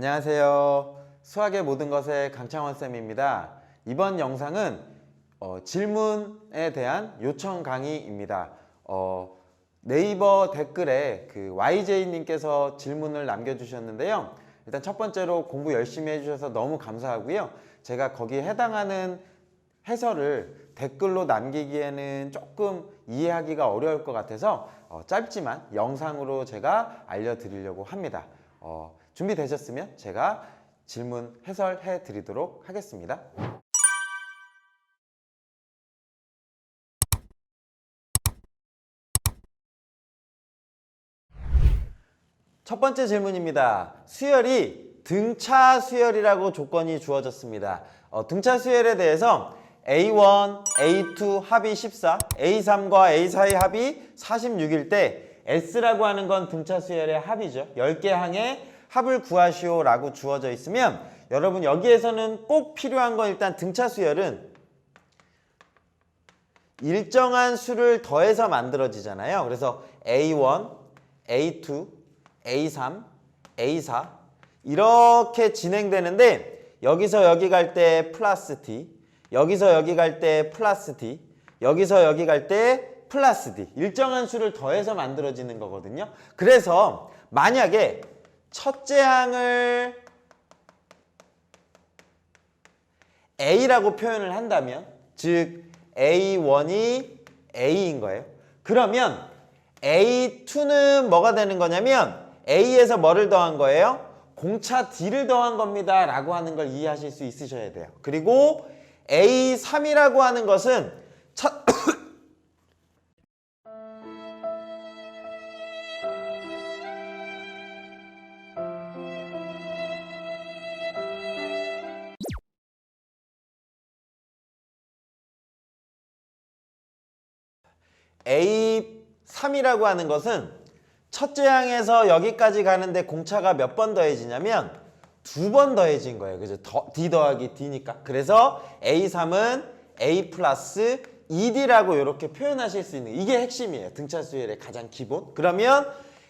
안녕하세요. 수학의 모든 것의 강창원쌤입니다. 이번 영상은 질문에 대한 요청 강의입니다. 네이버 댓글에 YJ님께서 질문을 남겨주셨는데요. 일단 첫 번째로 공부 열심히 해주셔서 너무 감사하고요. 제가 거기에 해당하는 해설을 댓글로 남기기에는 조금 이해하기가 어려울 것 같아서 짧지만 영상으로 제가 알려드리려고 합니다. 준비되셨으면 제가 질문 해설해 드리도록 하겠습니다. 첫 번째 질문입니다. 수열이 등차 수열이라고 조건이 주어졌습니다. 등차 수열에 대해서 A1, A2 합이 14, A3과 A4의 합이 46일 때 S라고 하는 건 등차 수열의 합이죠. 10개 항의 합을 구하시오 라고 주어져 있으면 여러분 여기에서는 꼭 필요한 건 일단 등차 수열은 일정한 수를 더해서 만들어지잖아요. 그래서 A1, A2, A3, A4 이렇게 진행되는데 여기서 여기 갈 때 플러스 D, 여기서 여기 갈 때 플러스 D, 여기서 여기 갈 때 플러스 D 일정한 수를 더해서 만들어지는 거거든요. 그래서 만약에 첫째 항을 A라고 표현을 한다면 즉 A1이 A인 거예요. 그러면 A2는 뭐가 되는 거냐면 A에서 뭐를 더한 거예요? 공차 D를 더한 겁니다 라고 하는 걸 이해하실 수 있으셔야 돼요. 그리고 A3이라고 하는 것은 A3이라고 하는 것은 첫째 항에서 여기까지 가는데 공차가 몇 번 더해지냐면 2번 더해진 거예요. 그죠? D 더하기 D니까. 그래서 A3은 A 플러스 2D라고 이렇게 표현하실 수 있는 이게 핵심이에요. 등차 수열의 가장 기본. 그러면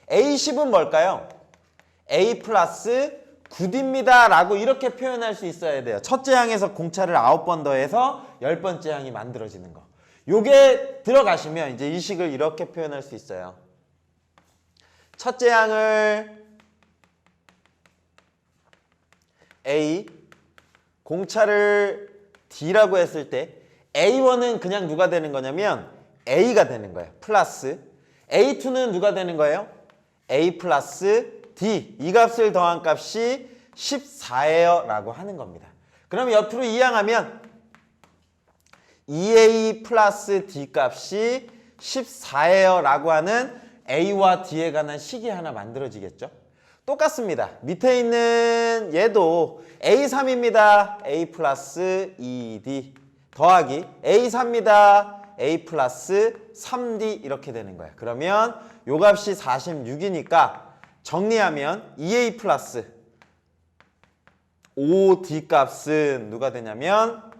A10은 뭘까요? A 플러스 9D입니다 라고 이렇게 표현할 수 있어야 돼요. 첫째 항에서 공차를 9번 더해서 10번째 항이 만들어지는 거. 요게 들어가시면 이제 이 식을 이렇게 표현할 수 있어요. 첫째 항을 A, 공차를 D라고 했을 때 A1은 그냥 누가 되는 거냐면 A가 되는 거예요. 플러스 A2는 누가 되는 거예요? A 플러스 D 이 값을 더한 값이 14예요 라고 하는 겁니다. 그럼 옆으로 이항하면 2A 플러스 D 값이 14예요 라고 하는 A와 D에 관한 식이 하나 만들어지겠죠. 똑같습니다. 밑에 있는 얘도 A3입니다. A 플러스 2D 더하기 A3입니다. A 플러스 3D 이렇게 되는 거예요. 그러면 요 값이 46이니까 정리하면 2A 플러스 5D 값은 누가 되냐면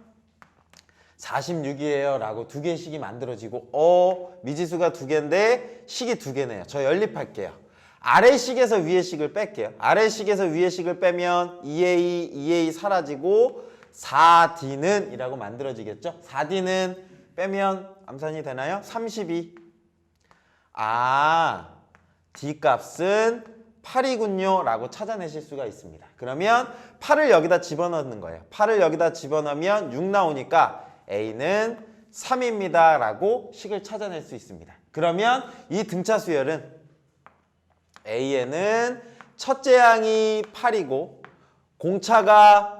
46이에요 라고 두 개의 식이 만들어지고 미지수가 두 개인데 식이 두 개네요. 저 연립할게요. 아래 식에서 위의 식을 뺄게요. 아래 식에서 위의 식을 빼면 2A 사라지고 4D는 이라고 만들어지겠죠. 4D는 빼면 암산이 되나요? 32. D 값은 8이군요 라고 찾아내실 수가 있습니다. 그러면 8을 여기다 집어넣는 거예요. 8을 여기다 집어넣으면 6 나오니까 A는 3입니다 라고 식을 찾아낼 수 있습니다. 그러면 이 등차 수열은 A에는 첫째 항이 8이고 공차가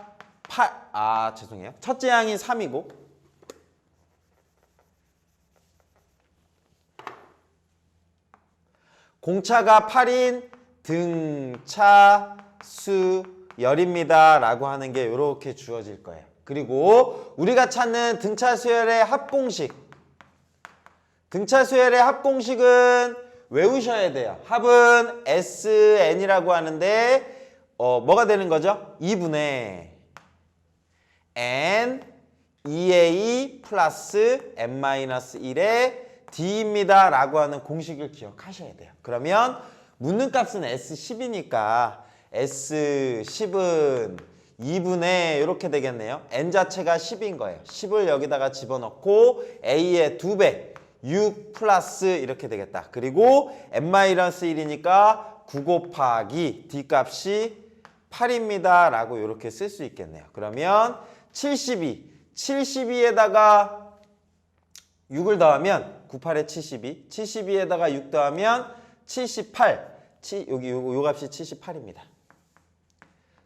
첫째 항이 3이고 공차가 8인 등차 수열입니다 라고 하는 게 이렇게 주어질 거예요. 그리고 우리가 찾는 등차 수열의 합공식. 등차 수열의 합공식은 외우셔야 돼요. 합은 SN이라고 하는데 뭐가 되는 거죠? 2분의 N 2A 플러스 N-1의 D입니다 라고 하는 공식을 기억하셔야 돼요. 그러면 묻는 값은 S10이니까 S 10은 2분의 이렇게 되겠네요. n 자체가 10인 거예요. 10을 여기다가 집어넣고 a의 2배 6 플러스 이렇게 되겠다. 그리고 n-1이니까 9 곱하기 d 값이 8입니다 라고 이렇게 쓸 수 있겠네요. 그러면 72에다가 6을 더하면 98에 72, 72에다가 6 더하면 78, 여기 요 값이 78입니다.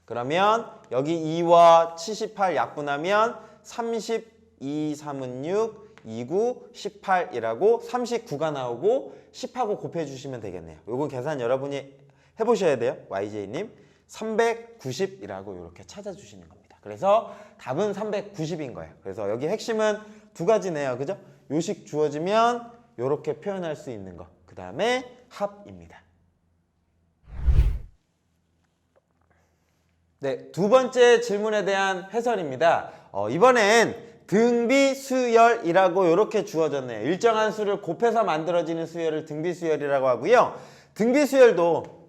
그러면 여기 2와 78 약분하면 32, 3은 6, 29, 18이라고 39가 나오고 10하고 곱해주시면 되겠네요. 요거 계산 여러분이 해보셔야 돼요. YJ님. 390이라고 이렇게 찾아주시는 겁니다. 그래서 답은 390인 거예요. 그래서 여기 핵심은 두 가지네요. 그죠? 요식 주어지면 이렇게 표현할 수 있는 거. 그 다음에 합입니다. 네, 두 번째 질문에 대한 해설입니다. 이번엔 등비수열이라고 이렇게 주어졌네요. 일정한 수를 곱해서 만들어지는 수열을 등비수열이라고 하고요. 등비수열도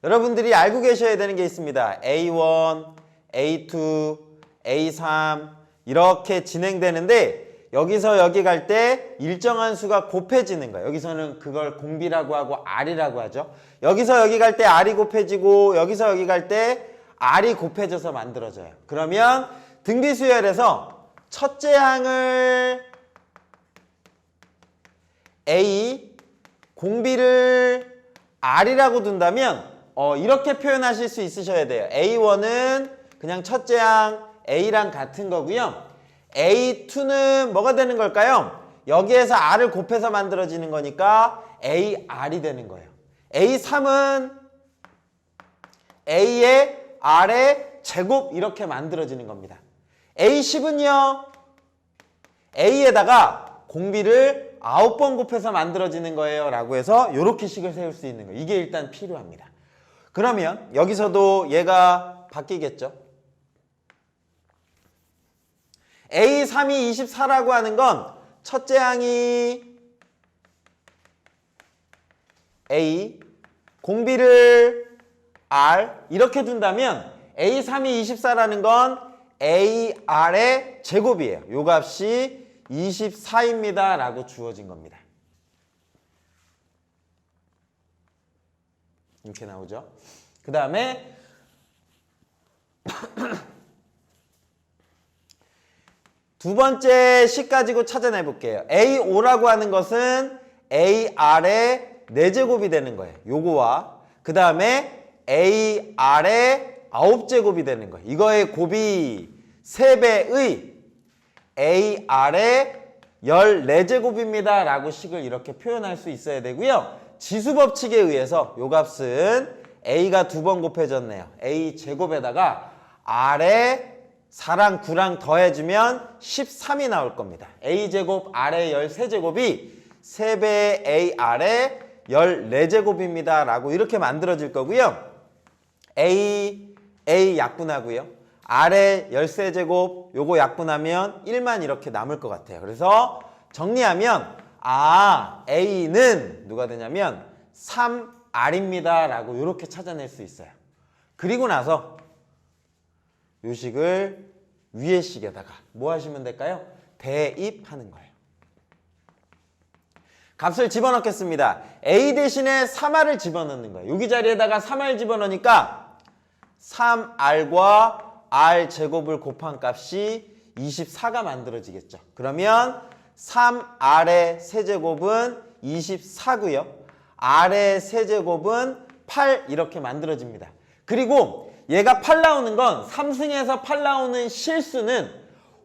여러분들이 알고 계셔야 되는 게 있습니다. A1, A2, A3 이렇게 진행되는데 여기서 여기 갈 때 일정한 수가 곱해지는 거예요. 여기서는 그걸 공비라고 하고 R이라고 하죠. 여기서 여기 갈 때 R이 곱해지고 여기서 여기 갈 때 R이 곱해져서 만들어져요. 그러면 등비수열에서 첫째 항을 A, 공비를 R이라고 둔다면 이렇게 표현하실 수 있으셔야 돼요. A1은 그냥 첫째 항 A랑 같은 거고요. A2는 뭐가 되는 걸까요? 여기에서 R을 곱해서 만들어지는 거니까 AR이 되는 거예요. A3은 A의 R의 제곱 이렇게 만들어지는 겁니다. A10은요. A에다가 공비를 9번 곱해서 만들어지는 거예요 라고 해서 이렇게 식을 세울 수 있는 거예요. 이게 일단 필요합니다. 그러면 여기서도 얘가 바뀌겠죠. A3이 24라고 하는 건 첫째 항이 A, 공비를 R 이렇게 둔다면 A3이 24라는 건 AR의 제곱이에요. 요 값이 24입니다 라고 주어진 겁니다. 이렇게 나오죠. 그 다음에 두 번째 식 가지고 찾아내 볼게요. A5라고 하는 것은 AR의 4제곱이 되는 거예요. 요거와 그 다음에 AR의 9제곱이 되는 거예요. 이거의 곱이 3배의 AR의 14제곱입니다 라고 식을 이렇게 표현할 수 있어야 되고요. 지수법칙에 의해서 요 값은 A가 2번 곱해졌네요. A 제곱에다가 R의 4랑 9랑 더해주면 13이 나올 겁니다. A제곱 R의 13제곱이 3배의 AR의 14제곱입니다 라고 이렇게 만들어질 거고요. A 약분하고요. R의 13제곱 요거 약분하면 1만 이렇게 남을 것 같아요. 그래서 정리하면 A는 누가 되냐면 3R입니다 라고 이렇게 찾아낼 수 있어요. 그리고 나서 요 식을 위의 식에다가 뭐 하시면 될까요? 대입하는 거예요. 값을 집어넣겠습니다. A 대신에 3R을 집어넣는 거예요. 여기 자리에다가 3R 집어넣으니까 3R과 R 제곱을 곱한 값이 24가 만들어지겠죠. 그러면 3R의 세제곱은 24고요. R의 세제곱은 8 이렇게 만들어집니다. 그리고 얘가 8 나오는 건 3승에서 8 나오는 실수는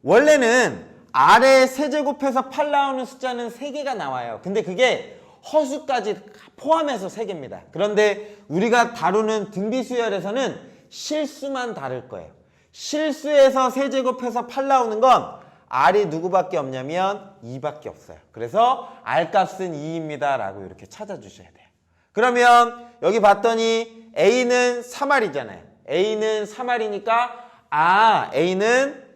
원래는 R의 세제곱해서 8 나오는 숫자는 3개가 나와요. 근데 그게 허수까지 포함해서 3개입니다. 그런데 우리가 다루는 등비수열에서는 실수만 다룰 거예요. 실수에서 세제곱해서 8 나오는 건 R이 누구밖에 없냐면 2밖에 없어요. 그래서 R값은 2입니다 라고 이렇게 찾아주셔야 돼요. 그러면 여기 봤더니 A는 3R이잖아요. A는 3R이니까 A는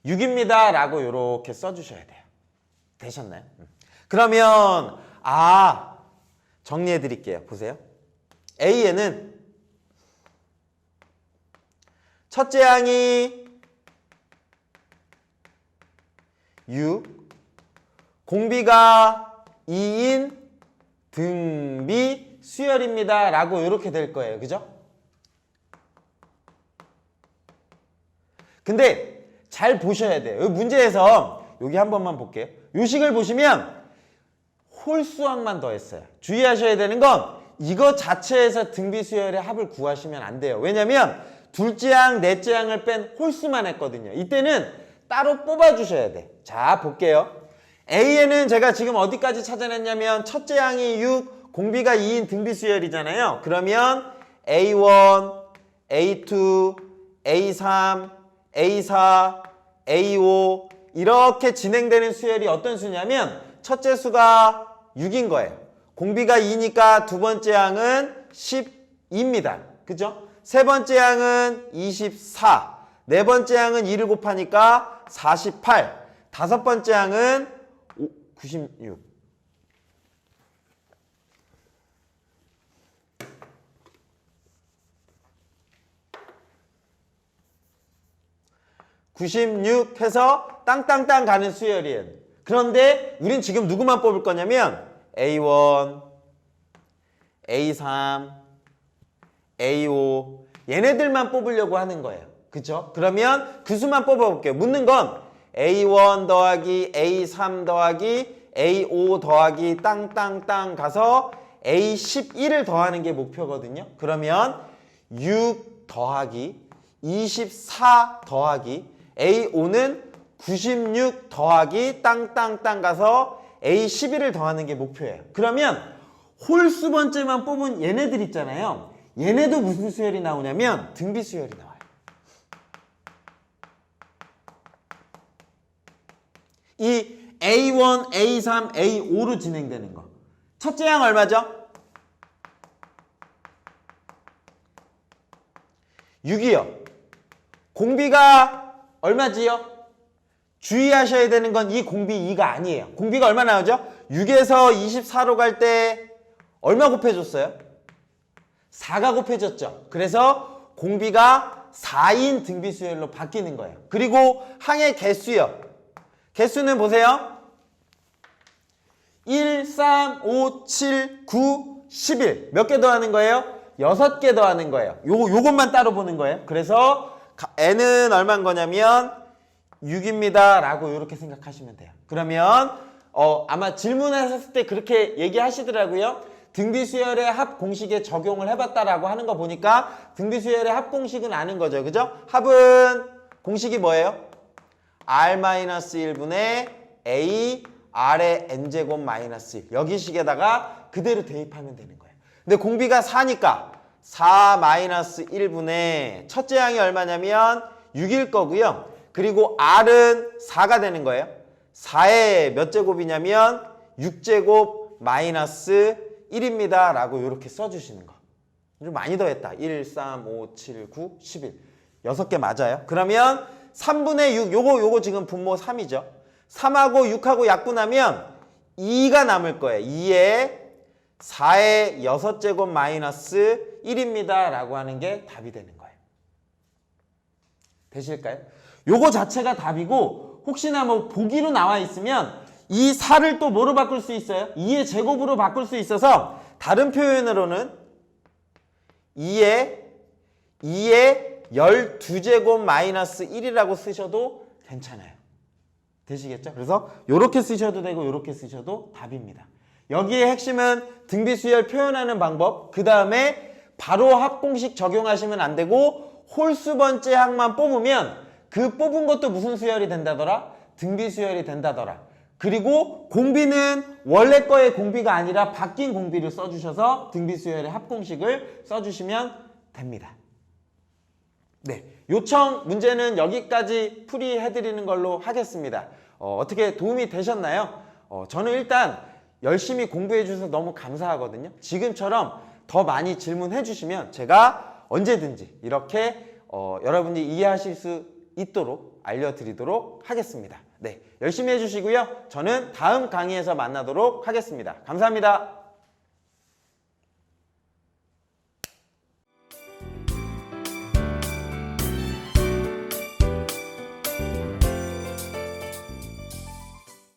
6입니다 라고 이렇게 써주셔야 돼요. 되셨나요? 그러면 정리해 드릴게요. 보세요. A에는 첫째 항이 6, 공비가 2인 등비 수열입니다. 라고 이렇게 될 거예요. 그죠? 근데 잘 보셔야 돼요. 여기 문제에서 여기 한 번만 볼게요. 요 식을 보시면 홀수항만 더했어요. 주의하셔야 되는 건 이거 자체에서 등비 수열의 합을 구하시면 안 돼요. 왜냐면 둘째 항, 넷째 항을 뺀 홀수만 했거든요. 이때는 따로 뽑아주셔야 돼. 자, 볼게요. A에는 제가 지금 어디까지 찾아냈냐면 첫째 항이 6, 공비가 2인 등비 수열이잖아요. 그러면 A1, A2, A3, A4, A5 이렇게 진행되는 수열이 어떤 수냐면 첫째 수가 6인 거예요. 공비가 2니까 두 번째 항은 12입니다. 그죠? 세 번째 항은 24, 네 번째 항은 2를 곱하니까 48, 다섯 번째 항은 96. (96) 해서 땅땅땅 가는 수열이에요. 그런데 우린 지금 누구만 뽑을 거냐면 A1, A3, A5 얘네들만 뽑으려고 하는 거예요. 그쵸? 그러면 그 수만 뽑아볼게요. 묻는 건 A1 더하기 A3 더하기 A5 더하기 땅땅땅 가서 A11을 더하는 게 목표거든요. 그러면 6 더하기 24 더하기 A5는 96 더하기 땅땅땅 가서 A11을 더하는 게 목표예요. 그러면 홀수 번째만 뽑은 얘네들 있잖아요. 얘네도 무슨 수열이 나오냐면 등비 수열이 나와요. 이 A1, A3, A5로 진행되는 거. 첫째 항 얼마죠? 6이요. 공비가 얼마지요? 주의하셔야 되는 건 이 공비 2가 아니에요. 공비가 얼마 나오죠? 6에서 24로 갈 때 얼마 곱해줬어요? 4가 곱해졌죠. 그래서 공비가 4인 등비 수열로 바뀌는 거예요. 그리고 항의 개수요. 개수는 보세요. 1, 3, 5, 7, 9, 11. 몇 개 더하는 거예요? 6개 더하는 거예요. 요것만 따로 보는 거예요. 그래서 n은 얼마인 거냐면 6입니다. 라고 이렇게 생각하시면 돼요. 그러면 아마 질문하셨을 때 그렇게 얘기하시더라고요. 등비수열의 합 공식에 적용을 해봤다라고 하는 거 보니까 등비수열의 합 공식은 아는 거죠. 그죠? 합은 공식이 뭐예요? R-1분의 A R의 n제곱 마이너스 1. 여기 식에다가 그대로 대입하면 되는 거예요. 근데 공비가 4니까 4 마이너스 1분의 첫째 항이 얼마냐면 6일 거고요. 그리고 R은 4가 되는 거예요. 4의 몇 제곱이냐면 6제곱 마이너스 1입니다. 라고 이렇게 써주시는 거. 좀 많이 더했다. 1, 3, 5, 7, 9, 11. 6개 맞아요. 그러면 3분의 6, 요거 지금 분모 3이죠. 3하고 6하고 약분하면 2가 남을 거예요. 2에 4의 6제곱 마이너스 1입니다. 라고 하는 게 답이 되는 거예요. 되실까요? 요거 자체가 답이고 혹시나 뭐 보기로 나와 있으면 이 4를 또 뭐로 바꿀 수 있어요? 2의 제곱으로 바꿀 수 있어서 다른 표현으로는 2의 12제곱 마이너스 1이라고 쓰셔도 괜찮아요. 되시겠죠? 그래서 이렇게 쓰셔도 되고 이렇게 쓰셔도 답입니다. 여기에 핵심은 등비수열 표현하는 방법, 그 다음에 바로 합공식 적용하시면 안 되고 홀수 번째 항만 뽑으면 그 뽑은 것도 무슨 수열이 된다더라? 등비수열이 된다더라. 그리고 공비는 원래 거의 공비가 아니라 바뀐 공비를 써주셔서 등비수열의 합공식을 써주시면 됩니다. 네, 요청 문제는 여기까지 풀이해드리는 걸로 하겠습니다. 어떻게 도움이 되셨나요? 저는 일단 열심히 공부해 주셔서 너무 감사하거든요. 지금처럼 더 많이 질문해 주시면 제가 언제든지 이렇게 여러분이 이해하실 수 있도록 알려드리도록 하겠습니다. 네, 열심히 해주시고요. 저는 다음 강의에서 만나도록 하겠습니다. 감사합니다.